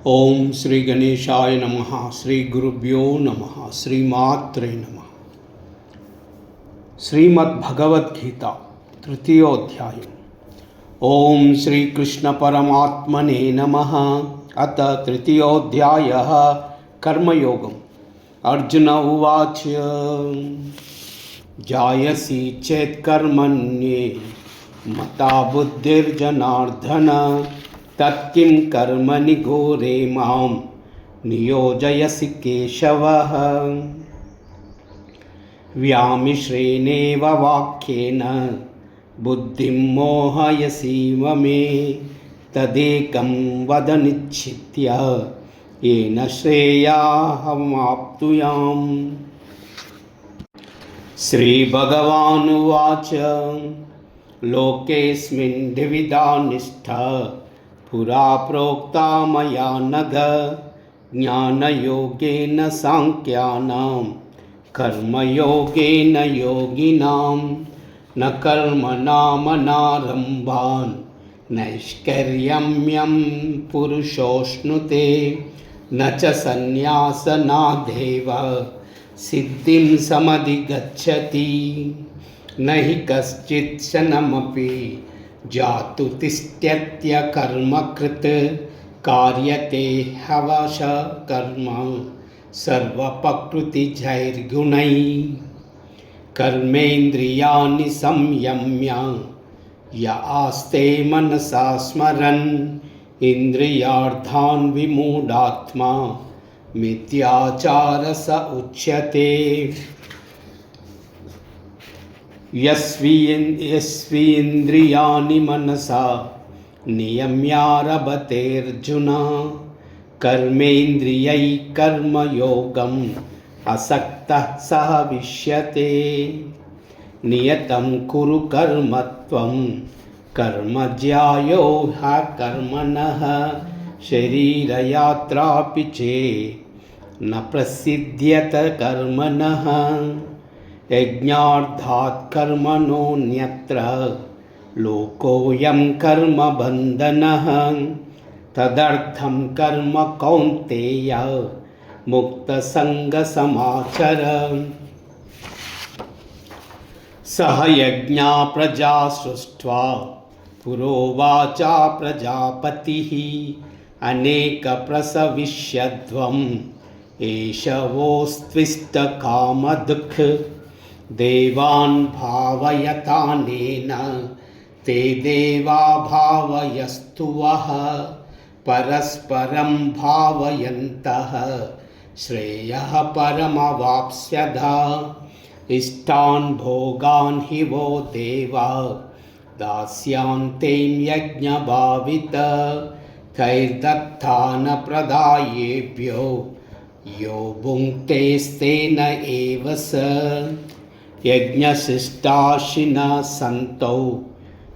ओम श्री गणेशाय नमः। श्री गुरुभ्यो नमः। श्रीमात्रे नमः। श्रीमद्भगवद्गीता तृतीयोऽध्याय। ओम श्री कृष्ण परमात्मने नमः। अथ तृतीयोऽध्यायः कर्मयोगम्। अर्जुन उवाच जायसी चेत् कर्मण्ये मता बुद्धिर्जनार्दन तत्किं कर्मणि घोरे मां नियोजयसि केशवः। व्यामिश्रेणेव वाक्येन बुद्धिं मोहयसीव मे तदेकं वद निश्चित्य येन श्रेयाहमाप्नुयाम्। श्रीभगवानुवाच लोकेऽस्मिन् द्विविधा निष्ठा पुरा प्रोक्ता मया नघ ज्ञानयोगेन सांख्यानां कर्मयोगेन योगिनां न कर्मणामनारम्भान् नैष्कर्म्यं पुरुषोऽश्नुते न च सन्न्यासनादेव सिद्धिं समधिगच्छति न हि कश्चित् क्षणमपि जातु तिष्ठत्य कर्मकृत् कार्यते हवश कर्म सर्वप्रकृतिजैर्गुणैः कर्मेन्द्रियाणि संयम्य य आस्ते मनसा स्मरन् इन्द्रियार्थान् विमूढात्मा मिथ्याचार स उच्यते। यस्विन्द्रियाणि मनसा नियम्यारभतेऽर्जुन कर्मेन्द्रियैः कर्मयोगम् असक्तः सः विष्यते। नियतं कुरु कर्म त्वं कर्म ज्यायो ह्यकर्मणः शरीरयात्रापि चेत् न प्रसिद्ध्यत कर्मणः। यज्ञार्थात् कर्मणोऽन्यत्र लोकोऽयं कर्मबन्धनः तदर्थं कर्म कौन्तेय मुक्तसङ्गसमाचर। सह यज्ञा प्रजा सृष्ट्वा पुरोवाचा प्रजापतिः अनेकप्रसविष्यध्वम् एष वोस्त्विष्टकामधुक् देवान् भावयतानेन ते देवा भावयस्तु वः परस्परं भावयन्तः श्रेयः परमवाप्स्यथा। इष्टान् भोगान् हि वो देवा दास्यन्ते यज्ञभावित कैर्दत्तानप्रदायेभ्यो यो भुङ्क्तेस्तेन एव स। यज्ञशिष्टाशिनः सन्तौ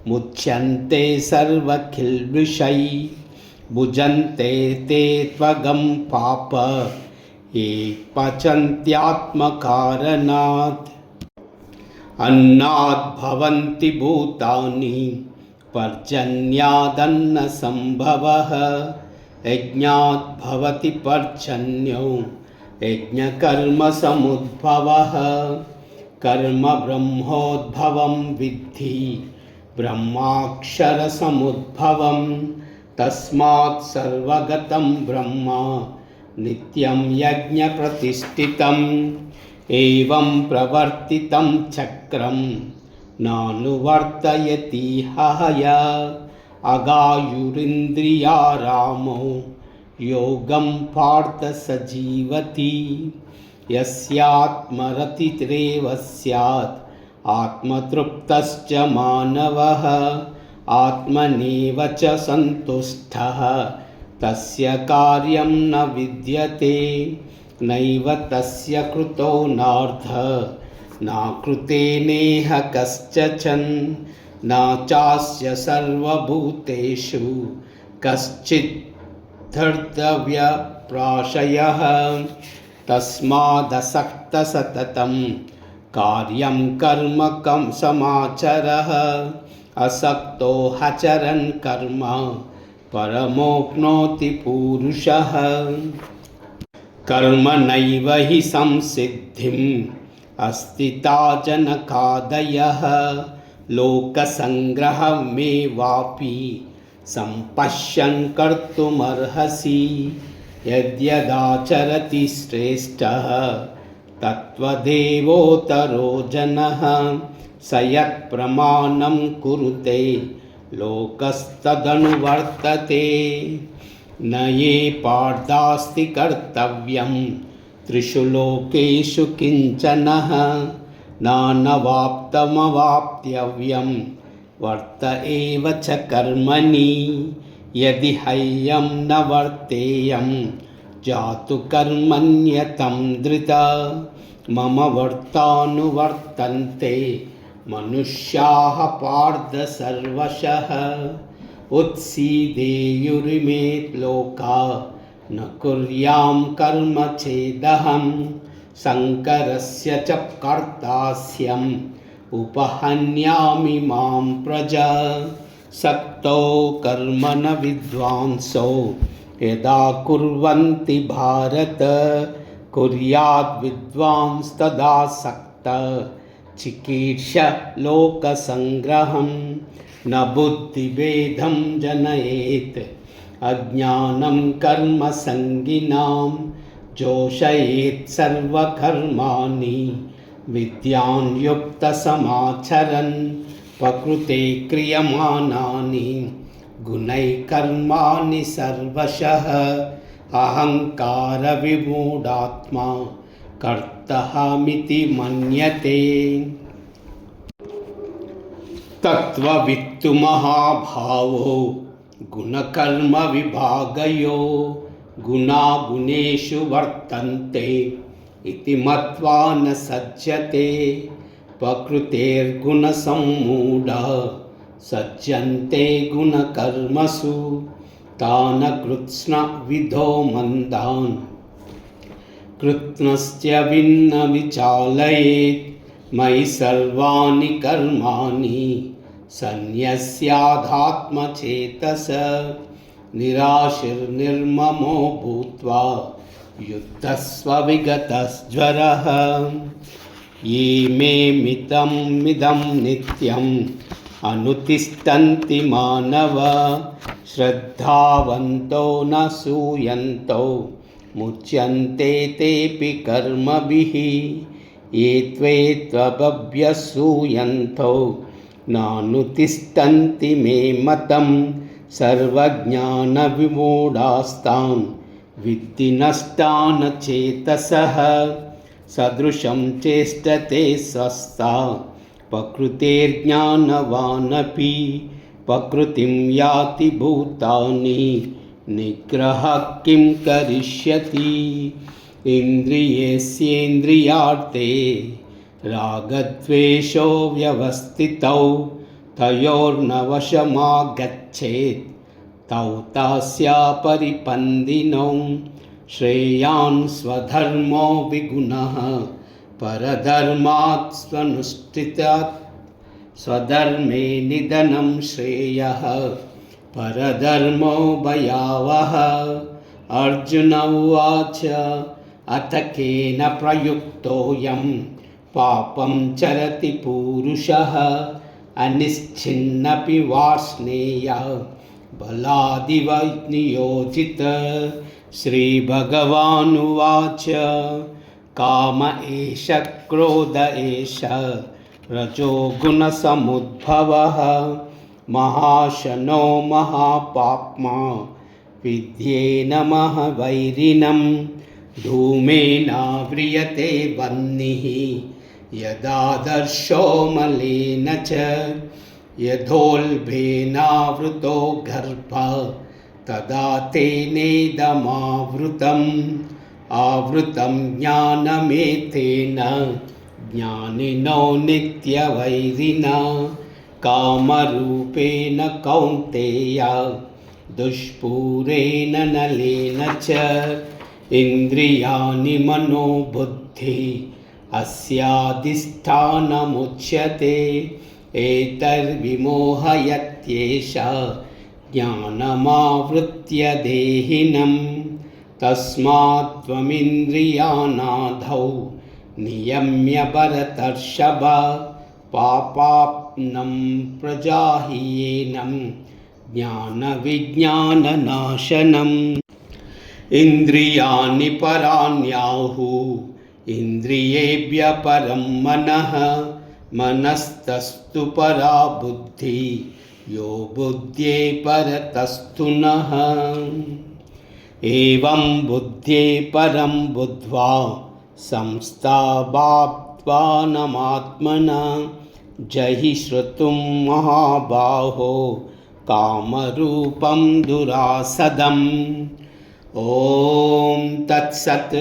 मुच्यन्ते सर्वकिल्बिषैः भुजन्ते ते त्वगं पाप ये पचन्त्यात्मकारणात्। अन्नाद् भवन्ति भूतानि पर्जन्यादन्नसम्भवः यज्ञात् भवति पर्जन्यो यज्ञकर्मसमुद्भवः। कर्म ब्रह्मोद्भवं विद्धि ब्रह्माक्षरसमुद्भवं तस्मात् सर्वगतं ब्रह्म नित्यं यज्ञप्रतिष्ठितम्। एवं प्रवर्तितं चक्रं नानुवर्तयति हय अगायुरिन्द्रियारामो योगं पार्थ स जीवति। यस्यात्मरतिरेव स्यात् आत्मतृप्तश्च मानवः आत्मनेव च सन्तुष्टः तस्य कार्यं न विद्यते। नैव तस्य कृतो नार्थः न कृतेनेह कश्चन न चास्य सर्वभूतेषु कश्चित् धर्तव्यप्राशयः। तस्मादसक्तः सततं कार्यं कर्म कं समाचरः असक्तो हचरन् कर्म परमोप्नोति पूरुषः। कर्मणैव हि संसिद्धिम् अस्तिता जनकादयः। लोकसङ्ग्रहमेवापि सम्पश्यन् कर्तुमर्हसि। यद्यदाचरति श्रेष्ठः तत्त्वदेवोत्तरो जनः। स यत्प्रमाणं कुरुते लोकस्तदनुवर्तते। न ये पार्थास्ति कर्तव्यं त्रिषु लोकेषु किञ्चनः। नानवाप्तमवाप्तव्यं वर्त एव च कर्मणि। यदि ह्ययं न वर्तेयं जातु कर्मण्यतं धृता। मम वर्तानुवर्तन्ते मनुष्याः पार्थ सर्वशः। उत्सीदेयुरिमे लोका न कुर्यां कर्म चेदहं। शङ्करस्य च कर्तास्यम् उपहन्यामि मां प्रजा। सक्तो कर्मण विद्वांसो यदा कुर्वन्ति भारत। कुर्याद् विद्वांस्तदा सक्तः चिकीर्ष्य लोकसङ्ग्रहं। न बुद्धिभेदं जनयेत् अज्ञानं कर्मसङ्गिनां। जोषयेत् सर्वकर्माणि विद्यां युक्तसमाचरन्। प्रकृते क्रियमाणानि गुणैः कर्माणि सर्वशः। अहङ्कारविमूढात्मा कर्ताहमिति मन्यते। तत्त्ववित्तु महाभावो गुणकर्मविभागयो। गुणा गुणेषु वर्तन्ते इति मत्वा न सज्जते। प्रकृतेर्गुणसम्मूढः सज्जन्ते गुणकर्मसु। तान् कृत्स्नविदो मन्दान् कृत्स्नस्य विन्न विचालयेत्। मयि सर्वाणि कर्माणि सन्न्यस्याध्यात्मचेतस। निराशीर्निर्ममो भूत्वा युद्धस्व विगतज्वरः। ये मे मिदं नित्यम् अनुतिष्ठन्ति मानव। श्रद्धावन्तो न सूयन्तो मुच्यन्ते तेऽपि कर्मभिः। ये त्वेत्त्वभ्यसूयन्तो नानुतिष्ठन्ति मे मतम्। सर्वज्ञानविमूढास्तां विद्धि नष्टान् चेतसः। सदृशं चेष्टते स्वस्ता प्रकृतेर्ज्ञानवानपि। प्रकृतिं याति भूतानि निग्रहः किं करिष्यति। इन्द्रियेन्द्रियार्थे रागद्वेषौ व्यवस्थितौ। तयोर्न वशमागच्छेत् तौ तास्या परिपन्दिनौ। श्रेयान् स्वधर्मो विगुणः परधर्मात् स्वनुष्ठितात्। स्वधर्मे निधनं श्रेयः परधर्मो भयावहः। अर्जुन उवाच अथ केन प्रयुक्तोऽयं पापं चरति पूरुषः। अनिश्चिन्नपि वार्ष्णेयः बलादिव नियोजितः। श्रीभगवानुवाच काम एष क्रोध एष रजोगुणसमुद्भवः। महाशनो महापाप्मा विद्येन महवैरिणम्। धूमेनाव्रियते वह्निः यदादर्शो मलेन च। यथोल्बेनावृतो गर्भः तदा तेनेदमावृतम्। आवृतं ज्ञानमेतेन ज्ञानिनो नित्यवैरिणा। कामरूपेण कौन्तेय दुष्पूरेण नलेन च। इन्द्रियाणि मनोबुद्धिः अस्याधिष्ठानमुच्यते। एतद्विमोहयत्येष ज्ञानमावृत्य देहिनं तस्मात् त्वमिन्द्रियानाधौ नियम्य भरतर्षभ पापाप्नं प्रजाहीनं ज्ञानविज्ञाननाशनम् इन्द्रियाणि पराण्याहुः इन्द्रियेभ्यः परं मनः मनस्तस्तु परा बुद्धिः यो बुद्ध्ये परतस्तु नः एवं बुद्धे परं बुद्ध्वा संस्थाभावात्मानमात्मना जहि श्रुतुं महाबाहो कामरूपं दुरासदम् ॐ तत्सत्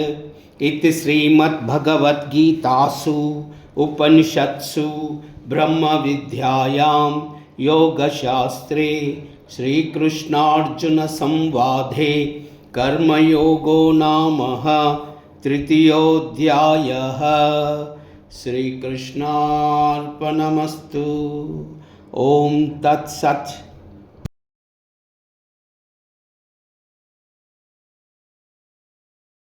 इति श्रीमद्भगवद्गीतासु उपनिषत्सु ब्रह्मविद्यायां योगशास्त्रे श्रीकृष्णार्जुनसंवादे कर्मयोगो नाम तृतीयोऽध्यायः। श्रीकृष्णार्पणमस्तु। ॐ तत्सत्।